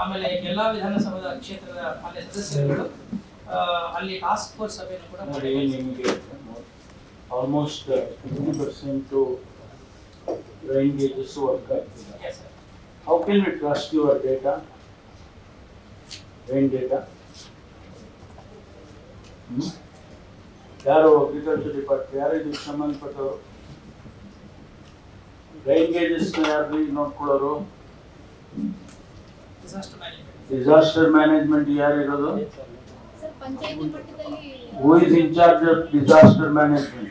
ಆಮೇಲೆ ಎಲ್ಲಾ ವಿಧಾನಸಭಾ ಕ್ಷೇತ್ರದ ಮಾನ್ಯ ಸದಸ್ಯರುಗಳು ಅಲ್ಲಿ ಟಾಸ್ಕ್ ಫೋರ್ಸ್ ಸಭೆಯನ್ನು ಕೂಡ ನೋಡಿ. ನಿಮಗೆ ಆಲ್ಮೋಸ್ಟ್ 50% rain gauges work ಆಗ್ತಿದೆ. Yes, sir. How can we trust your data? Rain data? ಯಾರು ಅಗ್ರಿಕಲ್ಚರ್ ಡಿಪಾರ್ಟ್ಮೆಂಟ್ ಯಾರು ಇದಕ್ಕೆ ಸಂಬಂಧಪಟ್ಟವರು? ರೈನ್ ಗೇಜಸ್ ಯಾರು ನೋಡ್ಕೊಳ್ಳೋರು? ಡಿಸಾಸ್ಟರ್ ಮ್ಯಾನೇಜ್ಮೆಂಟ್ ಯಾರು ಇರೋದು? Who is in charge of disaster management?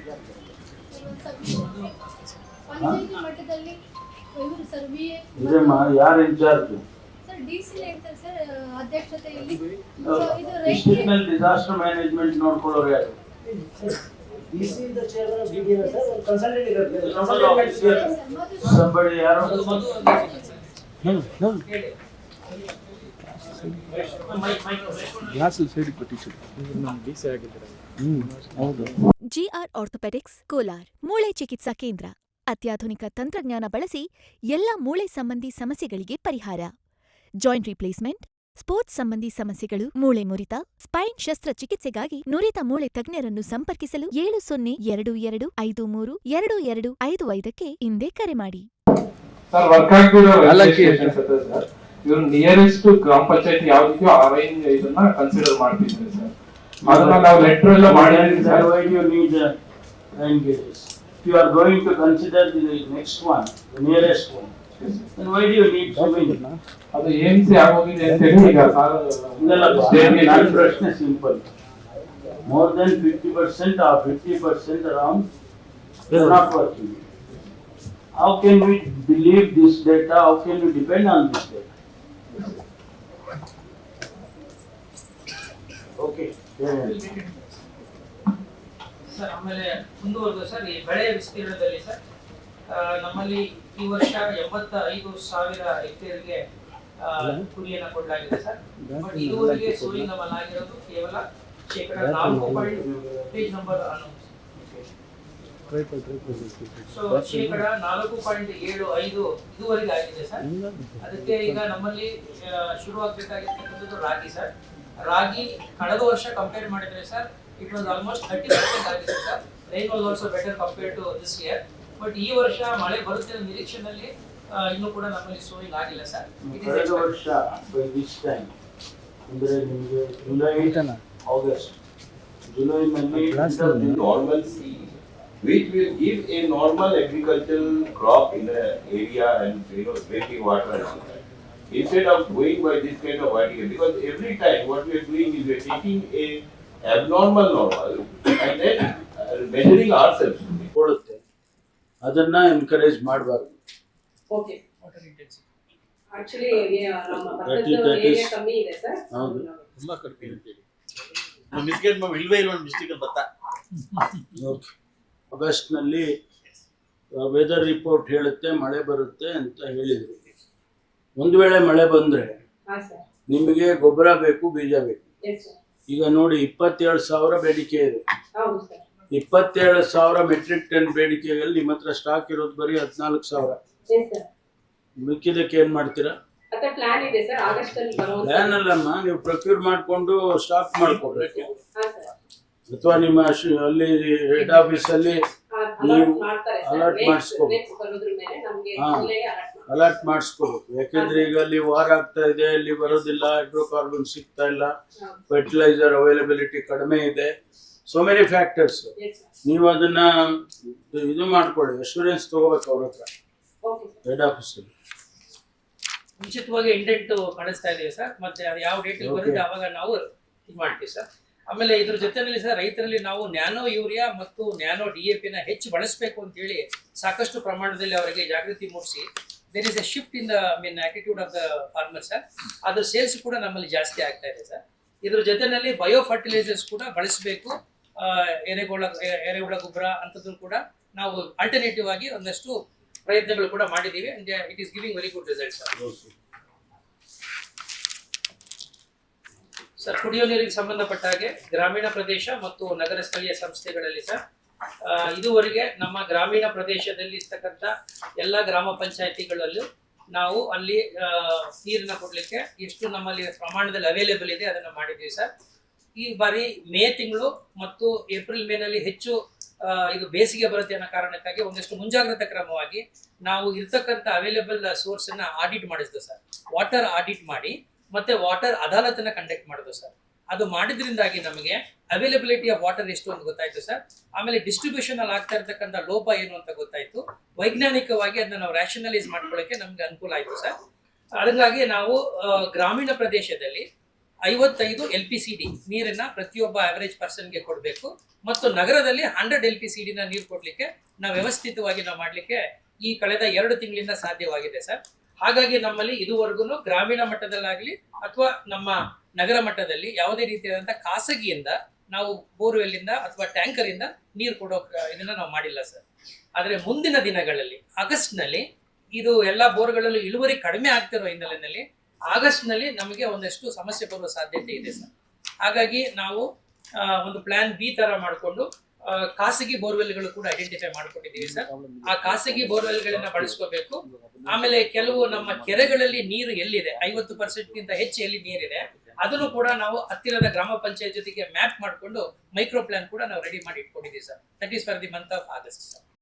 ಇದಮ್ಮ ಯಾರು ಇನ್ ಚಾರ್ಜ್? ಡಿಸ್ಟ್ರಿಕ್ಟ್ ನಲ್ಲಿ ಡಿಸಾಸ್ಟರ್ ಮ್ಯಾನೇಜ್ಮೆಂಟ್ ನೋಡ್ಕೊಳ್ಳೋರು ಯಾರು? ಸಂಬಡಿ ಯಾರು? ಜಿಆರ್ ಆರ್ಥೋಪೆಡಿಕ್ಸ್ ಕೋಲಾರ್ ಮೂಳೆ ಚಿಕಿತ್ಸಾ ಕೇಂದ್ರ ಅತ್ಯಾಧುನಿಕ ತಂತ್ರಜ್ಞಾನ ಬಳಸಿ ಎಲ್ಲ ಮೂಳೆ ಸಂಬಂಧಿ ಸಮಸ್ಯೆಗಳಿಗೆ ಪರಿಹಾರ. ಜಾಯಿಂಟ್ ರಿಪ್ಲೇಸ್ಮೆಂಟ್, ಸ್ಪೋರ್ಟ್ಸ್ ಸಂಬಂಧಿ ಸಮಸ್ಯೆಗಳು, ಮೂಳೆ ಮುರಿತ, ಸ್ಪೈನ್ ಶಸ್ತ್ರಚಿಕಿತ್ಸೆಗಾಗಿ ನುರಿತ ಮೂಳೆ ತಜ್ಞರನ್ನು ಸಂಪರ್ಕಿಸಲು 7022532255ಕ್ಕೆ ಹಿಂದೆ ಕರೆ ಮಾಡಿ. ಸರ್, ವರ್ಕ್ ಆಗ್ತಿರೋ ಸರ್, ಇವ್ರು ನಿಯರೆಸ್ಟ್ ಗ್ರಾಮ ಪಂಚಾಯತ್ ಯಾವ್ದಿದೆಯೋ ಆ ರೇಂಜ್ ಇದನ್ನ ಕನ್ಸಿಡರ್ ಮಾಡ್ತಿದ್ದಾರೆ ಸರ್. ಅದನ್ನ ನಾವು ಲೆಟರ್ ಎಲ್ಲ ಮಾಡಿದ್ವಿ sir. Why do you need rain gauges? If you are going to consider the next one, the nearest one, then why do you need so many? ಅದು ಏನ್ಸಿ ಆಗೋಗಿದೆ ಅಂತ ಹೇಳಿ ಈಗ ಸರ್ ನನ್ನ ಪ್ರಶ್ನೆ simple. More than 50% or 50% around are not working. How can we believe this data? How can we depend on this data? Okay. Sir, ಆಮೇಲೆ ಮುಂದುವರೆದು sir, ಈ ಬೆಳೆಯ ವಿಸ್ತೀರ್ಣದಲ್ಲಿ ಸರ್ ನಮ್ಮಲ್ಲಿ ಈ ವರ್ಷ 75,000 ಹೆಕ್ಟೇರ್ಗೆ ಕುರಿಯನ್ನು ಕೊಡಲಾಗಿದೆ ಸರ್. ಬಟ್ ಇದುವರೆಗೆ ಸೋಯಿಂಗ್ ನಮ್ಮಲ್ಲಿ ಆಗಿರೋದು ಕೇವಲ 4%. ಪೇಜ್ ನಂಬರ್ ಸೊ 4.75 ಇದುವರೆಗೆ ಆಗಿದೆ ಸರ್. ಅದಕ್ಕೆ ಈಗ ನಮ್ಮಲ್ಲಿ ಶುರುವಾಗಬೇಕಾಗಿರ್ತಕ್ಕಂಥದ್ದು ರಾಗಿ ಸರ್. ರಾಗಿ ಕಳೆದ ವರ್ಷ ಕಂಪೇರ್ ಮಾಡಿದ್ರೆ ಸರ್, ಇಟ್ ವಾಸ್ ಆಲ್ಮೋಸ್ಟ್ 30% ಆಗಿದೆ sir. Rain was also better compared to this year. But ಈ ವರ್ಷ ಮಳೆ ಬರುತ್ತೆ ಅನ್ನೋ ನಿರೀಕ್ಷೆಯಲ್ಲಿ ಇನ್ನೂ ಕೂಡ ನಮ್ಮಲ್ಲಿ ಸೋಯಿಂಗ್ ಆಗಿಲ್ಲ ಸರ್. ಕಳೆದ ವರ್ಷ by this time ಅಂದ್ರೆ ನಿಮಗೆ ಜುಲೈ ಆಗಸ್ಟ್ ಜುಲೈನಲ್ಲಿ normalcy which will give a normal agricultural crop in an area and drinking water and all that. Instead of going by this kind of idea, because every time what we are doing is we are taking a abnormal normal and then measuring ourselves. ಕೊಡುತ್ತೆ, ಅದನ್ನ encourage ಮಾಡಬಾರ್ದು. Okay, water intensity actually ನಮ್ಮ That ಪಕ್ಕದ is- area ಕಮ್ಮಿ ಇದೆ sir. ಹೌದು. ತುಂಬಾ ಕಡಿಮೆ ಅಂತೇಳಿ ಮಿಸ್ಗೇಟ್ ಇಲ್ವೇ ಇಲ್ಲ ಒಂದು ಮಿಸ್ಟೇಕ್ ಬತ್ತಾ. ಆಗಸ್ಟ್ನಲ್ಲಿ ವೆದರ್ ರಿಪೋರ್ಟ್ ಹೇಳುತ್ತೆ ಮಳೆ ಬರುತ್ತೆ ಅಂತ ಹೇಳಿದ್ರು. ಒಂದು ವೇಳೆ ಮಳೆ ಬಂದರೆ ಹಾ ಸರ್. ನಿಮಗೆ ಗೊಬ್ಬರ ಬೇಕು, ಬೀಜ ಬೇಕು. Yes sir. ಈಗ ನೋಡಿ 27,000 ಬೇಡಿಕೆ ಇದೆ. ಹೌದು ಸರ್. 27,000 ಮೆಟ್ರಿಕ್ ಟನ್ ಬೇಡಿಕೆಯಲ್ಲಿ ನಿಮ್ಮ ಹತ್ರ ಸ್ಟಾಕ್ ಇರೋದು ಬರೀ 14,000. Yes sir. ಮಿಕ್ಕಿದಕ್ಕೆ ಏನ್ ಮಾಡ್ತೀರಾ? ಅತ್ತ ಪ್ಲಾನ್ ಇದೆ ಸರ್, ಆಗಸ್ಟ್ ಅಲ್ಲಿ ಬರುವಂತ. ಪ್ಲಾನ್ ಅಲ್ಲಮ್ಮ, ನೀವು ಪ್ರೊಕ್ಯೂರ್ ಮಾಡಿಕೊಂಡು ಸ್ಟಾಕ್ ಮಾಡ್ಕೋಬೇಕು. ಹಾ ಸರ್. ಅಥವಾ ನಿಮ್ಮ ಅಲ್ಲಿ ಹೆಡ್ ಆಫೀಸ್ ಅಲ್ಲಿ ನೀವು ಅಲರ್ಟ್ ಮಾಡಿಸ್ಕೋಬೇಕು. ಅಲರ್ಟ್ ಮಾಡಿಸ್ಕೋಬೇಕು. ಯಾಕೆಂದ್ರೆ ಈಗ ಅಲ್ಲಿ ವಾರ ಆಗ್ತಾ ಇದೆ, ಅಲ್ಲಿ ಬರೋದಿಲ್ಲ, ಹೈಡ್ರೋಕಾರ್ಬನ್ ಸಿಗ್ತಾ ಇಲ್ಲ, ಫರ್ಟಿಲೈಸರ್ ಅವೈಲಬಿಲಿಟಿ ಕಡಿಮೆ ಇದೆ, ಸೋ ಮೆನಿ ಫ್ಯಾಕ್ಟರ್ಸ್. ನೀವು ಅದನ್ನ ಇದು ಮಾಡ್ಕೊಳ್ಳಿ, ಅಶ್ಯೂರೆನ್ಸ್ ತಗೋಬೇಕು ಅವ್ರ ಹತ್ರ ಹೆಡ್ ಆಫೀಸ್ ಅಲ್ಲಿ. ಮುಂಚಿತವಾಗಿ ಇಂಡೆಂಟ್ ಕಳಿಸ್ತಾ ಇದೀವಿ ಸರ್. ಮತ್ತೆ ಅದು ಯಾವ ಡೇಟ್ ಬರುತ್ತೆ ಅವಾಗ ನಾವು ಇದು ಮಾಡ್ತೀವಿ ಸರ್. ಆಮೇಲೆ ಇದ್ರ ಜೊತೆಯಲ್ಲಿ ಸರ್, ರೈತರಲ್ಲಿ ನಾವು ನ್ಯಾನೋ ಯೂರಿಯಾ ಮತ್ತು ನ್ಯಾನೋ DAP ಹೆಚ್ಚು ಬಳಸಬೇಕು ಅಂತ ಹೇಳಿ ಸಾಕಷ್ಟು ಪ್ರಮಾಣದಲ್ಲಿ ಅವರಿಗೆ ಜಾಗೃತಿ ಮೂಡಿಸಿ, there is a shift in the attitude of the farmer sir. ಅದ್ರ ಸೇಲ್ಸ್ ಕೂಡ ನಮ್ಮಲ್ಲಿ ಜಾಸ್ತಿ ಆಗ್ತಾ ಇದೆ ಸರ್. ಇದ್ರ ಜೊತೆಯಲ್ಲಿ ಬಯೋ ಫರ್ಟಿಲೈಸರ್ಸ್ ಕೂಡ ಬಳಸಬೇಕು. ಎರೆಹುಳ ಗೊಬ್ಬರ ಅಂತದ್ದು ಕೂಡ ನಾವು ಆಲ್ಟರ್ನೇಟಿವ್ ಆಗಿ ಒಂದಷ್ಟು ಪ್ರಯತ್ನಗಳು ಕೂಡ ಮಾಡಿದ್ದೀವಿ. It is giving very good result sir. Sir, ಕುಡಿಯುವ ನೀರಿಗೆ ಸಂಬಂಧಪಟ್ಟ ಹಾಗೆ ಗ್ರಾಮೀಣ ಪ್ರದೇಶ ಮತ್ತು ನಗರ ಸ್ಥಳೀಯ ಸಂಸ್ಥೆಗಳಲ್ಲಿ ಸರ್ ಇದುವರೆಗೆ ನಮ್ಮ ಗ್ರಾಮೀಣ ಪ್ರದೇಶದಲ್ಲಿ ಇರ್ತಕ್ಕಂಥ ಎಲ್ಲ ಗ್ರಾಮ ಪಂಚಾಯತಿಗಳಲ್ಲೂ ನಾವು ಅಲ್ಲಿ ನೀರನ್ನ ಕೊಡ್ಲಿಕ್ಕೆ ಎಷ್ಟು ನಮ್ಮಲ್ಲಿ ಪ್ರಮಾಣದಲ್ಲಿ ಅವೈಲೇಬಲ್ ಇದೆ ಅದನ್ನ ಮಾಡಿದ್ವಿ ಸರ್. ಈ ಬಾರಿ ಮೇ ತಿಂಗಳು ಮತ್ತು ಏಪ್ರಿಲ್ ಮೇನಲ್ಲಿ ಹೆಚ್ಚು ಇದು ಬೇಸಿಗೆ ಬರುತ್ತೆ ಅನ್ನೋ ಕಾರಣಕ್ಕಾಗಿ ಒಂದಷ್ಟು ಮುಂಜಾಗ್ರತಾ ಕ್ರಮವಾಗಿ ನಾವು ಇರ್ತಕ್ಕಂಥ ಅವೈಲೇಬಲ್ ಸೋರ್ಸ್ ಅನ್ನ ಆಡಿಟ್ ಮಾಡಿದ್ವಿ ಸರ್. ವಾಟರ್ ಆಡಿಟ್ ಮಾಡಿ ಮತ್ತೆ ವಾಟರ್ ಅದಾಲತನ್ನ ಕಂಡಕ್ಟ್ ಮಾಡಿದ್ವಿ ಸರ್. ಅದು ಮಾಡಿದ್ರಿಂದಾಗಿ ನಮಗೆ ಅವೈಲಬಿಲಿಟಿ ಆಫ್ ವಾಟರ್ ಎಷ್ಟು ಅಂತ ಗೊತ್ತಾಯ್ತು ಸರ್. ಆಮೇಲೆ ಡಿಸ್ಟ್ರಿಬ್ಯೂಷನ್ ಅಲ್ಲಿ ಆಗ್ತಾ ಇರ್ತಕ್ಕಂಥ ಲೋಪ ಏನು ಅಂತ ಗೊತ್ತಾಯ್ತು. ವೈಜ್ಞಾನಿಕವಾಗಿ ಅದನ್ನ ನಾವು ರ್ಯಾಷನಲೈಸ್ ಮಾಡ್ಕೊಳ್ಳೋಕೆ ನಮ್ಗೆ ಅನುಕೂಲ ಆಯ್ತು ಸರ್. ಅದಕ್ಕಾಗಿ ನಾವು ಗ್ರಾಮೀಣ ಪ್ರದೇಶದಲ್ಲಿ 55 LPCD ನೀರನ್ನ ಪ್ರತಿಯೊಬ್ಬ ಅವರೇಜ್ ಪರ್ಸನ್ಗೆ ಕೊಡಬೇಕು ಮತ್ತು ನಗರದಲ್ಲಿ 100 LPCD ನೀರು ಕೊಡ್ಲಿಕ್ಕೆ ನಾವು ವ್ಯವಸ್ಥಿತವಾಗಿ ನಾವು ಮಾಡ್ಲಿಕ್ಕೆ ಈ ಕಳೆದ 2 ತಿಂಗಳಿಂದ ಸಾಧ್ಯವಾಗಿದೆ ಸರ್. ಹಾಗಾಗಿ ನಮ್ಮಲ್ಲಿ ಇದುವರೆಗೂ ಗ್ರಾಮೀಣ ಮಟ್ಟದಲ್ಲಾಗ್ಲಿ ಅಥವಾ ನಮ್ಮ ನಗರ ಮಟ್ಟದಲ್ಲಿ ಯಾವುದೇ ರೀತಿಯಾದಂತಹ ಖಾಸಗಿಯಿಂದ ನಾವು ಬೋರ್ವೆಲ್ ಇಂದ ಅಥವಾ ಟ್ಯಾಂಕರ್ ಇಂದ ನೀರು ಕೊಡೋ ಇದನ್ನ ನಾವು ಮಾಡಿಲ್ಲ ಸರ್. ಆದ್ರೆ ಮುಂದಿನ ದಿನಗಳಲ್ಲಿ ಆಗಸ್ಟ್ ನಲ್ಲಿ ಇದು ಎಲ್ಲಾ ಬೋರ್ಗಳಲ್ಲೂ ಇಳುವರಿ ಕಡಿಮೆ ಆಗ್ತಿರೋ ಹಿನ್ನೆಲೆಯಲ್ಲಿ ಆಗಸ್ಟ್ ನಲ್ಲಿ ನಮಗೆ ಒಂದಷ್ಟು ಸಮಸ್ಯೆ ಬರುವ ಸಾಧ್ಯತೆ ಇದೆ ಸರ್. ಹಾಗಾಗಿ ನಾವು ಒಂದು ಪ್ಲಾನ್ ಬಿ ತರ ಮಾಡಿಕೊಂಡು ಖಾಸಗಿ ಬೋರ್ವೆಲ್ಗಳು ಕೂಡ ಐಡೆಂಟಿಫೈ ಮಾಡ್ಕೊಂಡಿದ್ದೀವಿ ಸರ್. ಆ ಖಾಸಗಿ ಬೋರ್ವೆಲ್ಗಳನ್ನ ಬಳಸ್ಕೋಬೇಕು. ಆಮೇಲೆ ಕೆಲವು ನಮ್ಮ ಕೆರೆಗಳಲ್ಲಿ ನೀರು ಎಲ್ಲಿದೆ 50%ಗಿಂತ ಹೆಚ್ಚು ಎಲ್ಲಿ ನೀರಿದೆ ಅದನ್ನು ಕೂಡ ನಾವು ಹತ್ತಿರದ ಗ್ರಾಮ ಪಂಚಾಯತ್ ಜೊತೆಗೆ ಮ್ಯಾಪ್ ಮಾಡಿಕೊಂಡು ಮೈಕ್ರೋ ಪ್ಲಾನ್ ಕೂಡ ನಾವು ರೆಡಿ ಮಾಡಿ ಇಟ್ಕೊಂಡಿದ್ದೀವಿ sir. That is for the month of August sir.